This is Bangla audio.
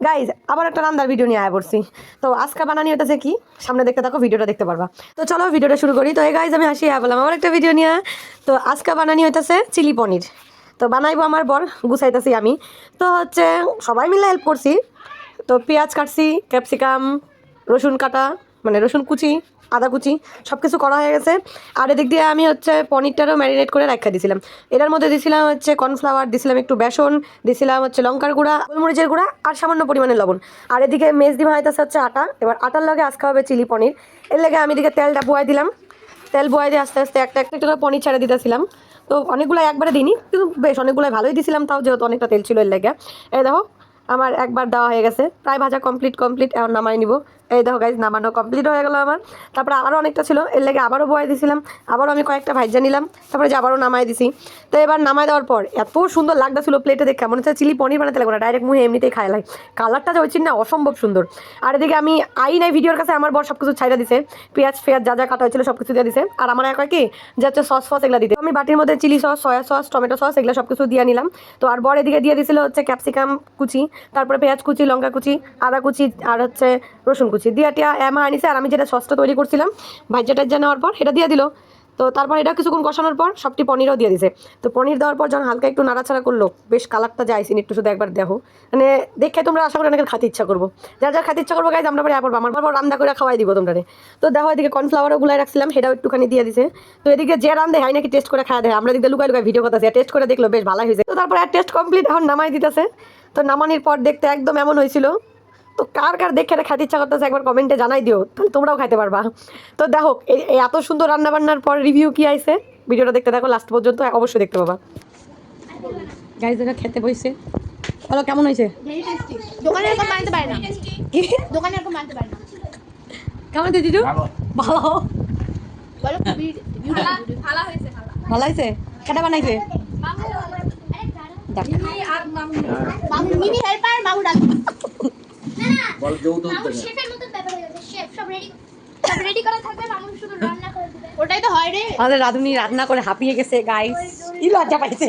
গাইজ আবার একটা রান্নার ভিডিও নিয়ে আয় পড়ছি। তো আজকে বানানি হতেছে কি, সামনে দেখতে থাকো, ভিডিওটা দেখতে পারবা। তো চলো ভিডিওটা শুরু করি। তো এই গাইজ আমি হাসি বললাম আবার একটা ভিডিও নিয়ে। তো আজকে বানানি হইতেছে চিলি পনির। তো বানাইবো আমার বর, গুছাইতেছি আমি। তো হচ্ছে সবাই মিলে হেল্প করছি। তো পেঁয়াজ কাটছি, ক্যাপসিকাম, রসুন কাটা মানে রসুন কুচি, আদা কুচি সব কিছু করা হয়ে গেছে। আর এদিক দিয়ে আমি হচ্ছে পনিরটারও ম্যারিনেট করে রাখা দিয়েছিলাম। এটার মধ্যে দিয়েছিলাম হচ্ছে কর্নফ্লাওয়ার, দিয়েছিলাম একটু বেসন, দিয়েছিলাম হচ্ছে লঙ্কার গুঁড়া, গোলমরিচের গুঁড়া আর সামান্য পরিমাণে লবণ। আর এদিকে মেজদি ভাইতেছে হচ্ছে আটা। এবার আটার লগে আজকে হবে চিলি পনির। এর লেগে আমি এদিকে তেলটা বয়াই দিলাম। তেল বয়াই দিয়ে আস্তে আস্তে একটা একটা করে পনির ছেড়ে দিতেছিলাম। তো অনেকগুলো একবারে দিইনি, কিন্তু বেশ অনেকগুলো ভালোই দিছিলাম, তাও যেহেতু অনেকটা তেল ছিল এর লেগে। এই দেখো আমার একবার দেওয়া হয়ে গেছে, প্রায় ভাজা কমপ্লিট। এখন নামাই নিব। এই দেখো গাইজ নামানো কমপ্লিট হয়ে গেল আমার। তারপরে আরও অনেকটা ছিল, এর লেগে আবারও বয়াই দিয়েছিলাম। আবারও আমি কয়েকটা ভাজা নিলাম, তারপরে যে আবারও নামাই দিছি। তো এবার নামাই দেওয়ার পর এত সুন্দর লাগতেছিল প্লেটে দেখে, মনে হচ্ছে চিলি পনির বানাতে লাগবে না, ডাইরেক্ট মুখে এমনিতেই খাই লাই। কালারটা যে হয়েছিল না অসম্ভব সুন্দর। আর এদিকে আমি নাই ভিডিওর কাছে আমার বর সব কিছু ছাইড়া দিছে, পেঁয়াজ যা যা কাটা হয়েছিল সব কিছু দিয়ে দিছে। আর আমার একা কি যে হচ্ছে সস এগুলো দিতে, আমি বাটির মধ্যে chilli sauce, soya sauce, tomato sauce এগুলো সব কিছু দিয়ে নিলাম। তো আর বর এদিকে দিয়ে দিছিল হচ্ছে ক্যাপসিকাম কুচি, তারপরে পেঁয়াজ কুচি, লঙ্কা কুচি, আদা কুচি আর হচ্ছে রসুন কুচি দিয়ে টিয়া এমা আনিছে। আর আমি যেটা সসটা তৈরি করছিলাম ভাজ্যা টাজ্জা নেওয়ার পর এটা দিয়ে দিল। তো তারপর এটা কিছুক্ষণ কষানোর পর সবটি পনিরও দিয়ে দিছে। তো পনির দেওয়ার পর যখন হালকা একটু নাড়াচাড়া করলো, বেশ কালারটা যাইছিন একটু, শুধু একবার দেখো, মানে দেখে তোমরা আশা করি অনেকের খাতে ইচ্ছা করবো। যার খাতে ইচ্ছা করবো গাইজ আমরা পরে পড়বো, আমার পর রান্না করে খাওয়াই দিব তোমরা। তো দেখো এদিকে কর্নফ্লাওয়ারও গুলাই রাখছিলাম, সেটাও একটুখানি দিয়ে দিছে। তো এদিকে যে রান্ধে হয় নাকি টেস্ট করে খাওয়া দেয়, আমরা এদিকে লুকাই ভিডিও কথা টেস্ট করে দেখলো বেশ ভালো হয়েছে। তো তারপর আর টেস্ট কমপ্লিট, এখন নামাই দিতেছে। তো নামানির পর দেখতে একদম এমন হয়েছিল। তো কার দেখে খাইতে ইচ্ছা করতেছে একবার কমেন্টে জানাই দিও, তাহলে তোমরাও খাইতে পারবা। তো দেখো এত সুন্দর রান্না বান্নার পর রিভিউ কি আইছে, ভিডিওটা দেখতে থাকো লাস্ট পর্যন্ত, অবশ্যই দেখতে পাবা। গাইস দেখা খেতে বসে, বলো কেমন হয়েছে? দোকানে এরকম বানাতে পারে না, দোকানে এরকম বানাতে পারে না। কেমন হয়েছে দিদু? ভালো বলো ভালো হয়েছে। ভালো হয়েছে? কেটা বানাইছে? মামু মিনি হেল্পার, মামু ডাক বল যৌতুক মামু শেফের মতো ব্যাপার হয়ে গেছে। শেফ সব রেডি করা থাকবে, মামু শুধু রান্না করে দিবে। ওটাই তো হয় রে। আমাদের রাঁধুনি রান্না করে হাঁপিয়ে গেছে গাইস, কি লজ্জা পাইছে।